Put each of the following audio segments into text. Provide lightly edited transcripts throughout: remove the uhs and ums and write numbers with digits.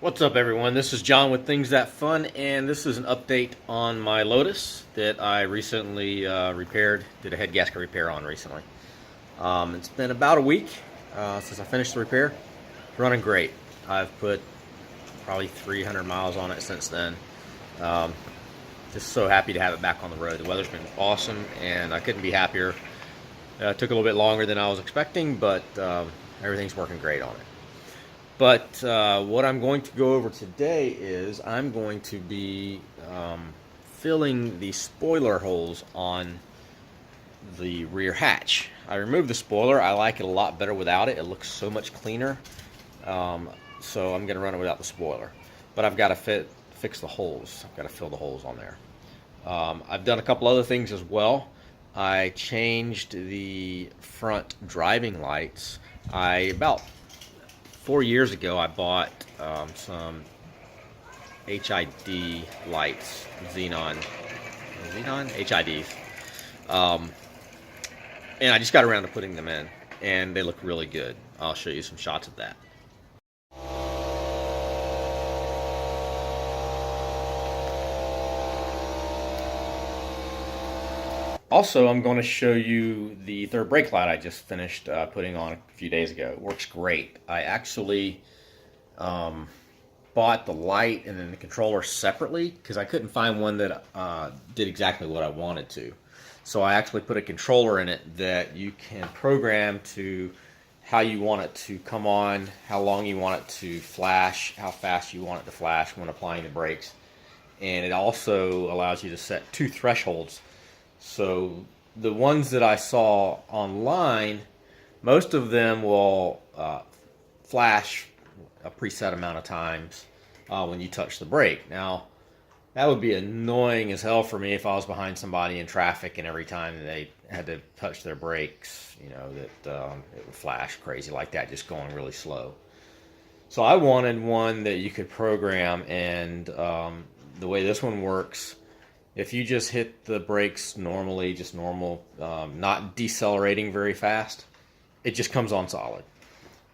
What's up, everyone? This is John with Things That Fun, and this is an update on my Lotus that I recently repaired, did a head gasket repair on recently. It's been about a week since I finished the repair. It's running great. I've put probably 300 miles on it since then. Um, just so happy to have it back on the road. The weather's been awesome, and I couldn't be happier. It took a little bit longer than I was expecting, but everything's working great on it. But what I'm going to go over today is I'm going to be filling the spoiler holes on the rear hatch. I removed the spoiler. I like it a lot better without it. It looks so much cleaner. So I'm going to run it without the spoiler. But I've got to fix the holes. I've got to fill the holes on there. I've done a couple other things as well. I changed the front driving lights. About 4 years ago, I bought some HID lights, xenon HIDs, and I just got around to putting them in, and they look really good. I'll show you some shots of that. Also, I'm going to show you the third brake light I just finished putting on a few days ago. It works great. I actually bought the light and then the controller separately because I couldn't find one that did exactly what I wanted to. So I actually put a controller in it that you can program to how you want it to come on, how long you want it to flash, how fast you want it to flash when applying the brakes. And it also allows you to set 2 thresholds. So the ones that I saw online, most of them will flash a preset amount of times when you touch the brake. Now, that would be annoying as hell for me if I was behind somebody in traffic and every time they had to touch their brakes, you know, that it would flash crazy like that, just going really slow. So I wanted one that you could program, and the way this one works, if you just hit the brakes normally, just normal, not decelerating very fast, it just comes on solid.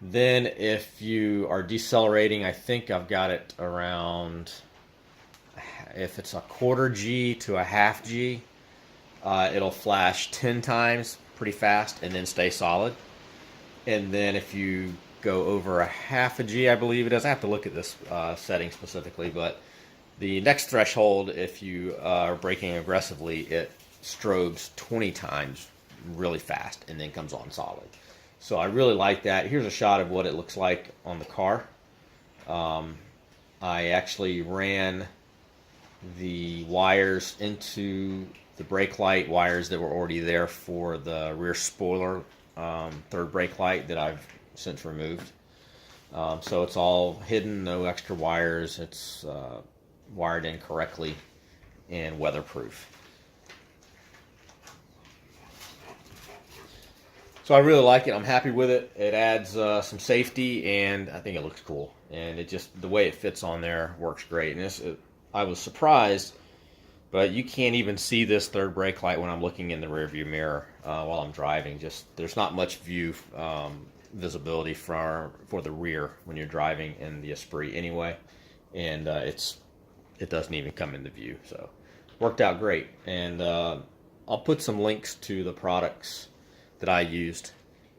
Then if you are decelerating, I think I've got it around, if it's a quarter G to a half G, it'll flash 10 times pretty fast and then stay solid. And then if you go over a half a G, I believe it is, I have to look at this setting specifically, but the next threshold, if you are braking aggressively, it strobes 20 times really fast and then comes on solid. So I really like that. Here's a shot of what it looks like on the car. I actually ran the wires into the brake light, wires that were already there for the rear spoiler third brake light that I've since removed. So it's all hidden, no extra wires. It's wired in correctly and weatherproof. So I really like it. I'm happy with it. It adds some safety, and I think it looks cool. And it just, the way it fits on there works great. And I was surprised, but you can't even see this third brake light when I'm looking in the rearview mirror while I'm driving. Just there's not much visibility for the rear when you're driving in the Esprit anyway, and it doesn't even come into view. So worked out great. And I'll put some links to the products that I used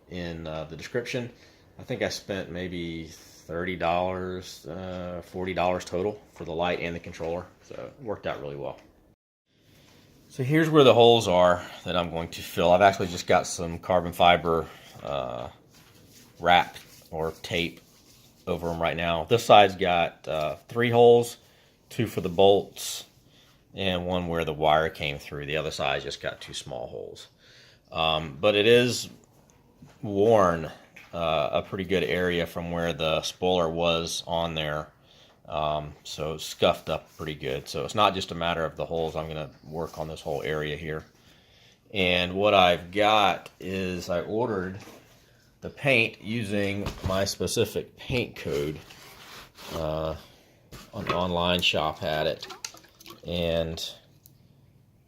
in the description. I think I spent maybe $30, $40 total for the light and the controller. So it worked out really well. So here's where the holes are that I'm going to fill. I've actually just got some carbon fiber wrap or tape over them right now. This side's got 3 holes, 2 for the bolts, and 1 where the wire came through. The other side just got 2 small holes. But it is worn a pretty good area from where the spoiler was on there. So it's scuffed up pretty good. So it's not just a matter of the holes. I'm going to work on this whole area here. And what I've got is I ordered the paint using my specific paint code. An online shop had it, and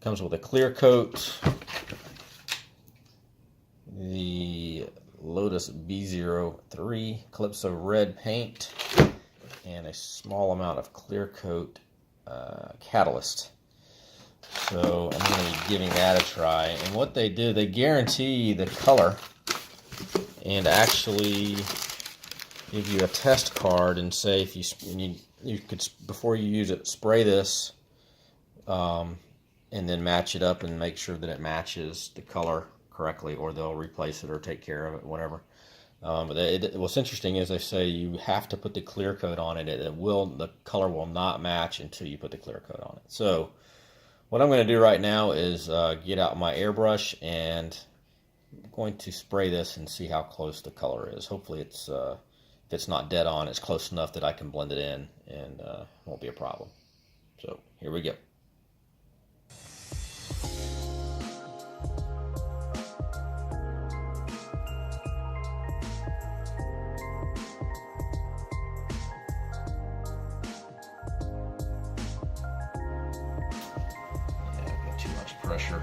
comes with a clear coat, the Lotus B03 Calypso red paint, and a small amount of clear coat catalyst. So I'm going to be giving that a try. And what they do, they guarantee the color and actually give you a test card and say if you could, before you use it, spray this and then match it up and make sure that it matches the color correctly, or they'll replace it or take care of it, whatever. But what's interesting is they say you have to put the clear coat on it. The color will not match until you put the clear coat on it. So what I'm going to do right now is get out my airbrush, and I'm going to spray this and see how close the color is. Hopefully if it's not dead on, it's close enough that I can blend it in and it won't be a problem. So here we go. Pressure.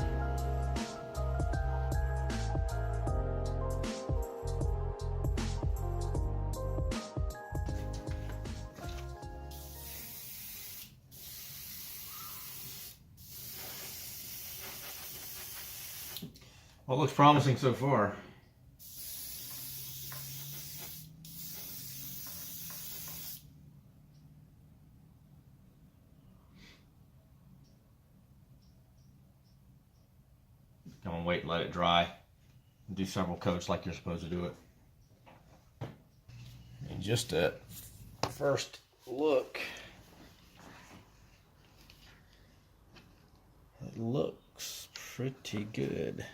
Well, it looks promising so far. Come and wait and let it dry. Do several coats like you're supposed to do it. And just a first look, it looks pretty good.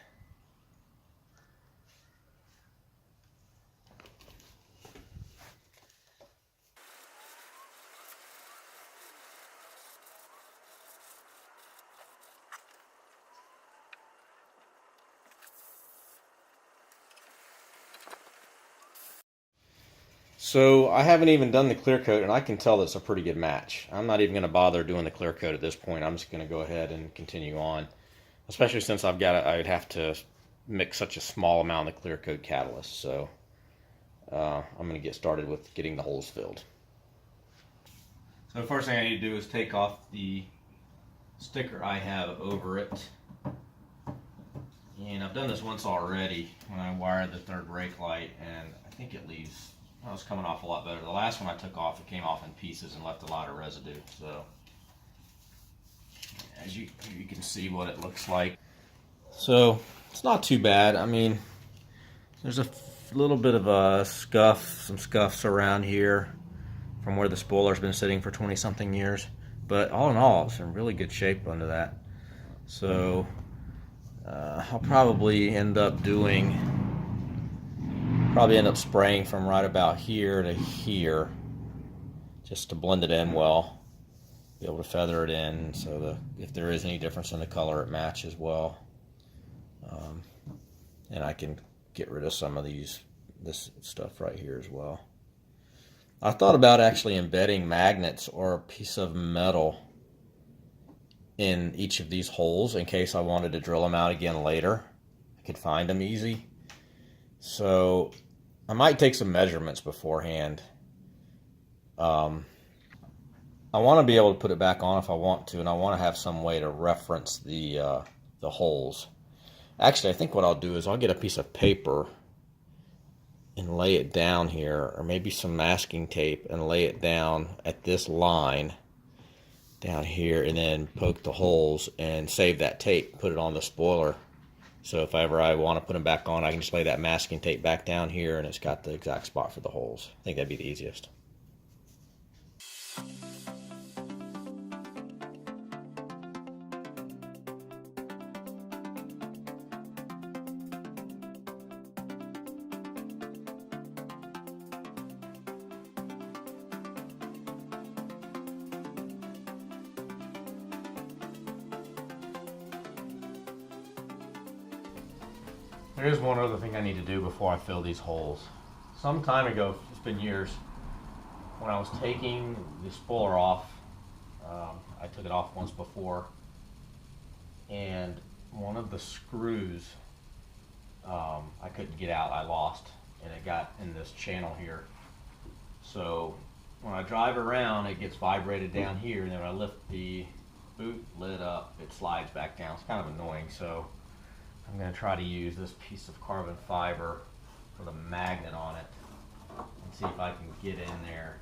So I haven't even done the clear coat, and I can tell that's a pretty good match. I'm not even going to bother doing the clear coat at this point. I'm just going to go ahead and continue on, especially since I would have to mix such a small amount of the clear coat catalyst. So I'm going to get started with getting the holes filled. So the first thing I need to do is take off the sticker I have over it. And I've done this once already when I wired the third brake light, and I think it leaves, well, it's coming off a lot better. The last one I took off, it came off in pieces and left a lot of residue. So as you can see what it looks like. So it's not too bad. I mean, there's a little bit of a scuff, some scuffs around here from where the spoiler's been sitting for 20-something years. But all in all, it's in really good shape under that. So I'll probably end up spraying from right about here to here, just to blend it in well, be able to feather it in so if there is any difference in the color, it matches well. And I can get rid of some of this stuff right here as well. I thought about actually embedding magnets or a piece of metal in each of these holes in case I wanted to drill them out again later. I could find them easy. So I might take some measurements beforehand. I want to be able to put it back on if I want to, and I want to have some way to reference the holes. Actually, I think what I'll do is I'll get a piece of paper and lay it down here, or maybe some masking tape and lay it down at this line down here, and then poke the holes and save that tape, put it on the spoiler. So if ever I want to put them back on, I can just lay that masking tape back down here and it's got the exact spot for the holes. I think that'd be the easiest. There is one other thing I need to do before I fill these holes. Some time ago, it's been years, when I was taking the spoiler off, I took it off once before, and one of the screws I couldn't get out, I lost, and it got in this channel here. So when I drive around, it gets vibrated down here, and then when I lift the boot lid up, it slides back down. It's kind of annoying, so I'm going to try to use this piece of carbon fiber with a magnet on it and see if I can get in there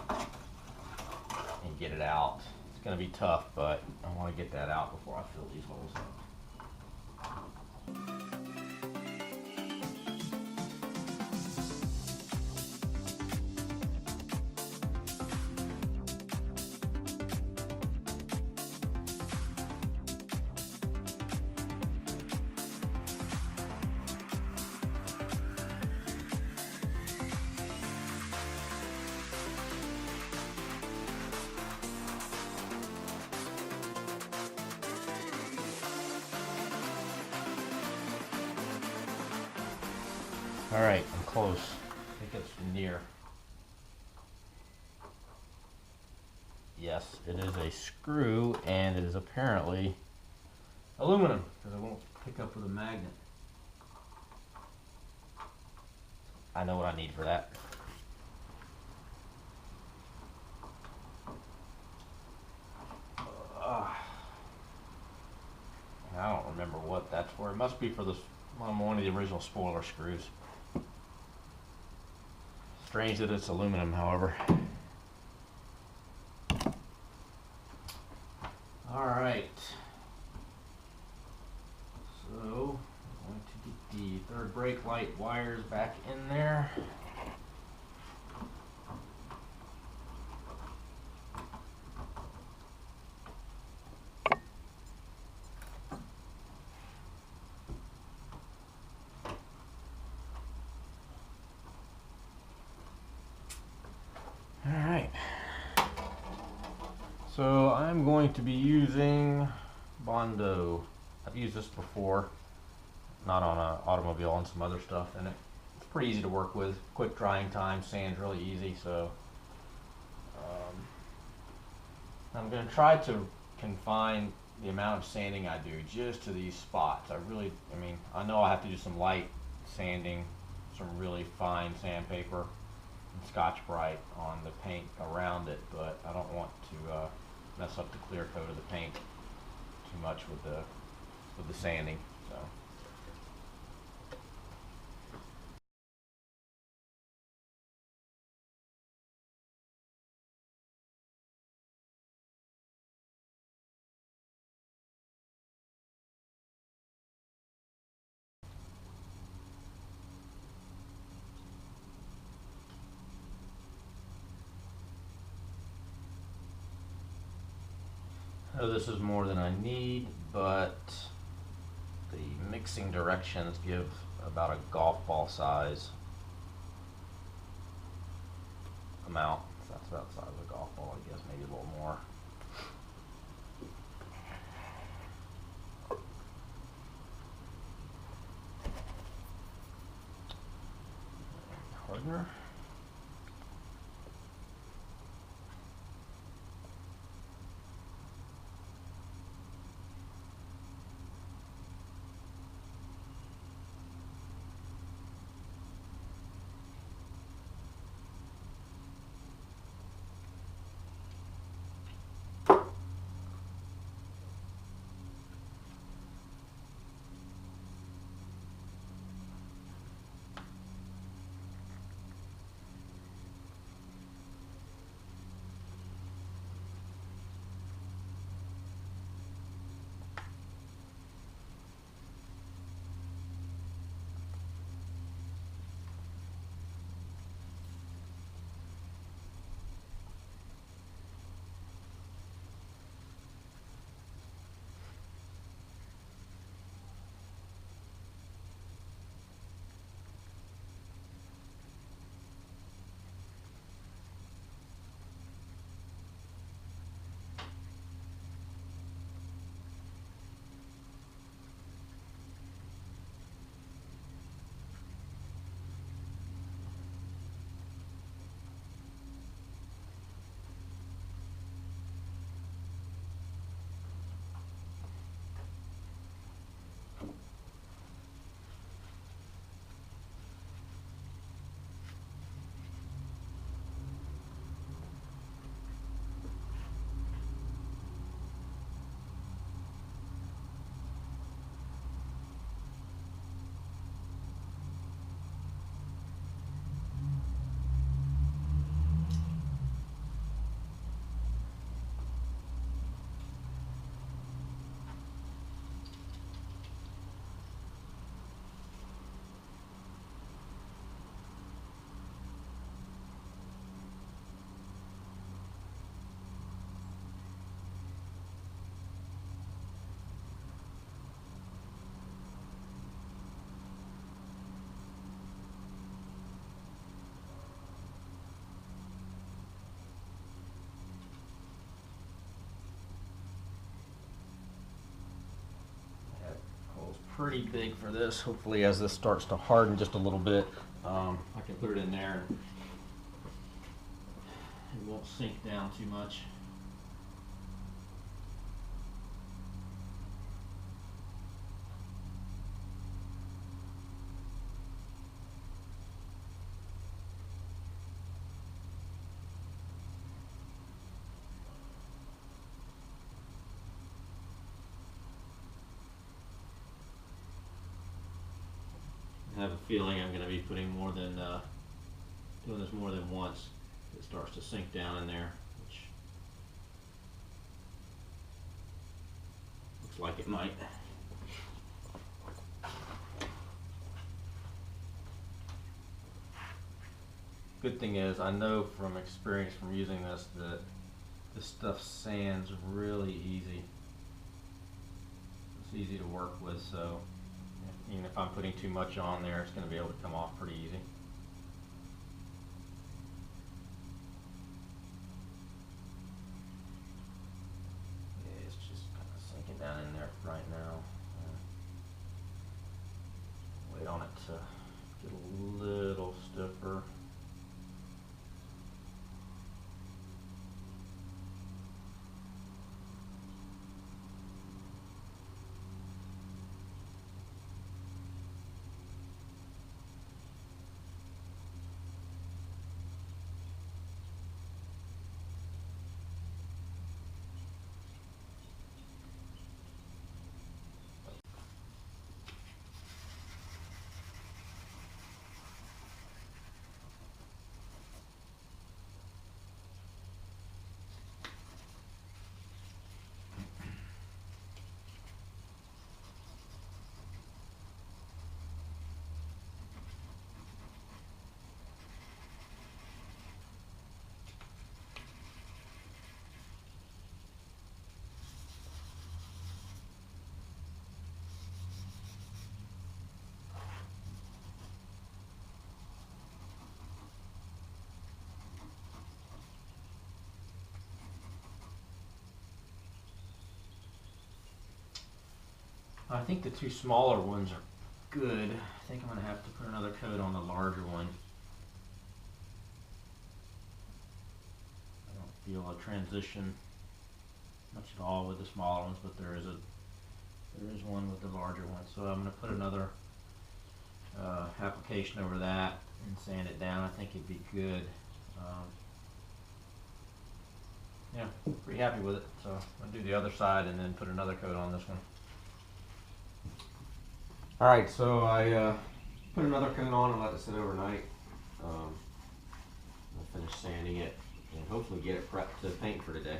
and get it out. It's going to be tough, but I want to get that out before I fill these holes up. All right, I'm close. I think it's near. Yes, it is a screw, and it is apparently aluminum, because it won't pick up with a magnet. I know what I need for that. I don't remember what that's for. It must be for this one of the original spoiler screws. Strange that it's aluminum, however. All right. So I'm going to get the third brake light wires back in there. Alright, so I'm going to be using Bondo. I've used this before, not on an automobile, on some other stuff, and it's pretty easy to work with. Quick drying time, sand's really easy, so I'm going to try to confine the amount of sanding I do just to these spots. I know I have to do some light sanding, some really fine sandpaper, Scotch-Brite on the paint around it, but I don't want to mess up the clear coat of the paint too much with the sanding. So. This is more than I need, but the mixing directions give about a golf ball size amount. So that's about the size of a golf ball, I guess, maybe a little more. Hardener. pretty big for this. Hopefully as this starts to harden just a little bit, I can put it in there and it won't sink down too much. I have a feeling I'm going to be putting more than doing this more than once. It starts to sink down in there, which looks like it might. Good thing is, I know from experience from using this that this stuff sands really easy. It's easy to work with, so even if I'm putting too much on there, it's going to be able to come off pretty easy. Yeah, it's just kind of sinking down in there right now. Wait on it to get a little stiffer. I think the two smaller ones are good. I think I'm going to have to put another coat on the larger one. I don't feel a transition much at all with the smaller ones, but there is one with the larger one. So I'm going to put another application over that and sand it down. I think it'd be good. Yeah, pretty happy with it. So I'll do the other side and then put another coat on this one. Alright, so I put another coat on and let it sit overnight. I'll finish sanding it and hopefully get it prepped to paint for today.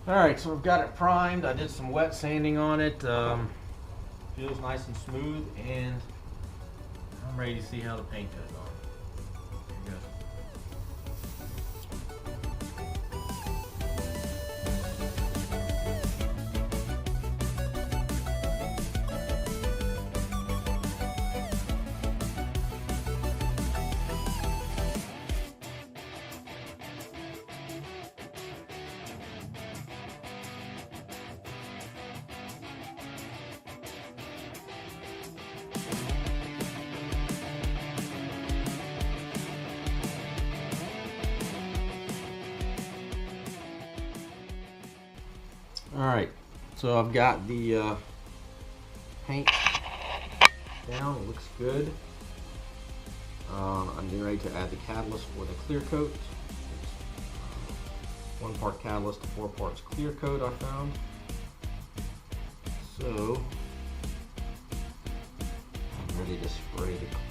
Alright, so we've got it primed. I did some wet sanding on it. Feels nice and smooth, and I'm ready to see how the paint goes on. Here we go. Alright, so I've got the paint down, it looks good. I'm getting ready to add the catalyst for the clear coat. It's 1 part catalyst to 4 parts clear coat I found. So I'm ready to spray the clear.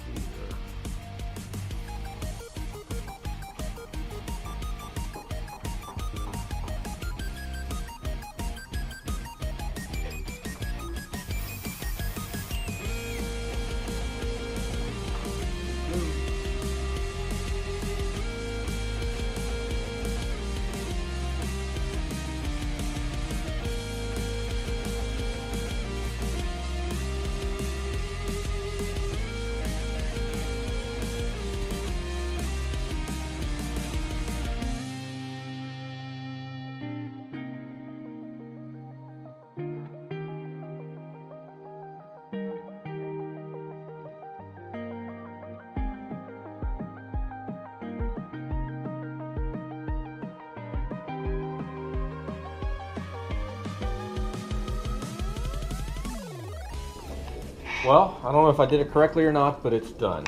Well, I don't know if I did it correctly or not, but it's done.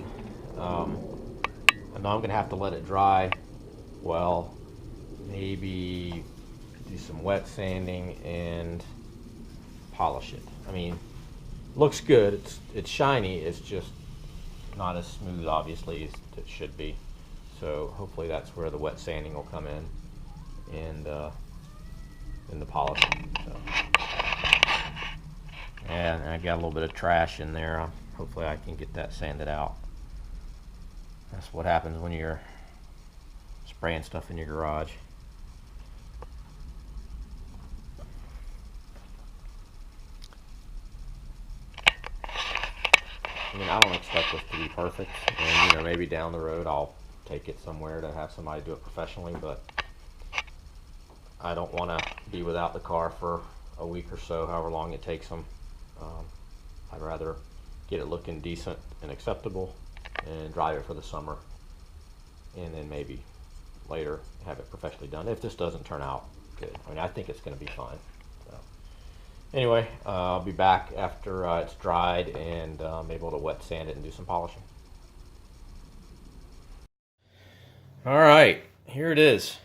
I know I'm going to have to let it dry. Well, maybe do some wet sanding and polish it. I mean, looks good. It's shiny. It's just not as smooth, obviously, as it should be. So hopefully that's where the wet sanding will come in, and the polishing. So. And I got a little bit of trash in there. Hopefully I can get that sanded out. That's what happens when you're spraying stuff in your garage. I mean, I don't expect this to be perfect, and maybe down the road I'll take it somewhere to have somebody do it professionally, but I don't want to be without the car for a week or so, however long it takes them. I'd rather get it looking decent and acceptable and drive it for the summer, and then maybe later have it professionally done if this doesn't turn out good. I mean, I think it's going to be fine. So, anyway, I'll be back after it's dried and I'm able to wet sand it and do some polishing. Alright, here it is.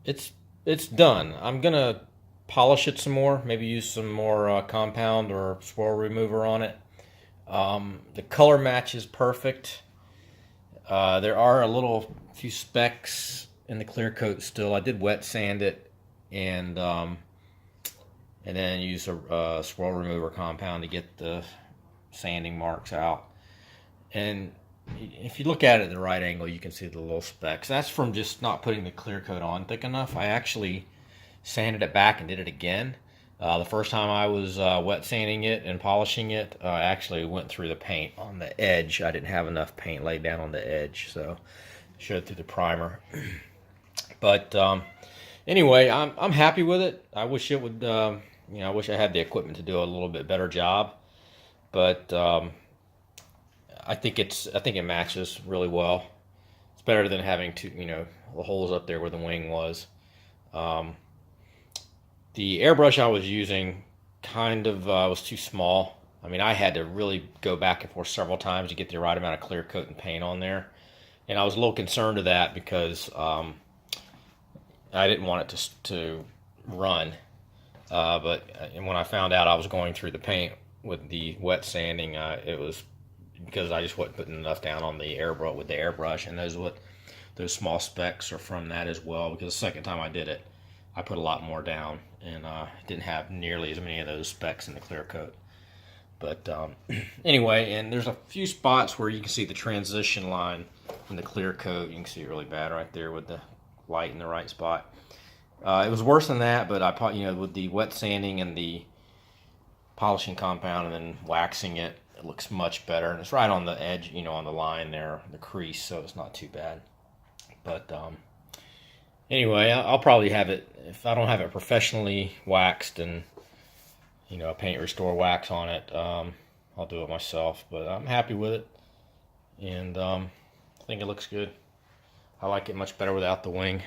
It's done. I'm going to polish it some more, maybe use some more compound or swirl remover on it. The color match is perfect. There are few specks in the clear coat still. I did wet sand it and then use a swirl remover compound to get the sanding marks out. And if you look at it at the right angle, you can see the little specks. That's from just not putting the clear coat on thick enough. I actually sanded it back and did it again. The first time I was wet sanding it and polishing it, I actually went through the paint on the edge. I didn't have enough paint laid down on the edge, so showed through the primer. But anyway, I'm happy with it. I wish it would, I wish I had the equipment to do a little bit better job, but I think it matches really well. It's better than having the holes up there where the wing was. The airbrush I was using kind of was too small. I mean, I had to really go back and forth several times to get the right amount of clear coat and paint on there. And I was a little concerned of that because I didn't want it to run. But when I found out I was going through the paint with the wet sanding, it was because I just wasn't putting enough down on the airbrush with the airbrush. And those small specks are from that as well, because the second time I did it, I put a lot more down and didn't have nearly as many of those specks in the clear coat. But anyway, and there's a few spots where you can see the transition line from the clear coat. You can see it really bad right there with the light in the right spot. It was worse than that, but with the wet sanding and the polishing compound and then waxing it, it looks much better. And it's right on the edge, on the line there, the crease, so it's not too bad. But anyway, I'll probably have it, if I don't have it professionally waxed and, a paint restore wax on it, I'll do it myself. But I'm happy with it, and I think it looks good. I like it much better without the wing.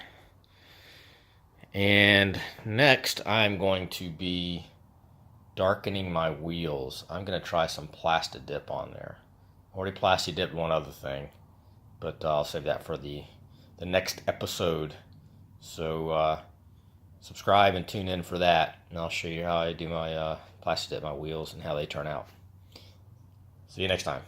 And next, I'm going to be darkening my wheels. I'm going to try some Plasti Dip on there. Already Plasti Dipped one other thing, but I'll save that for the next episode. So subscribe and tune in for that, and I'll show you how I do my Plasti Dip my wheels and how they turn out. See you next time.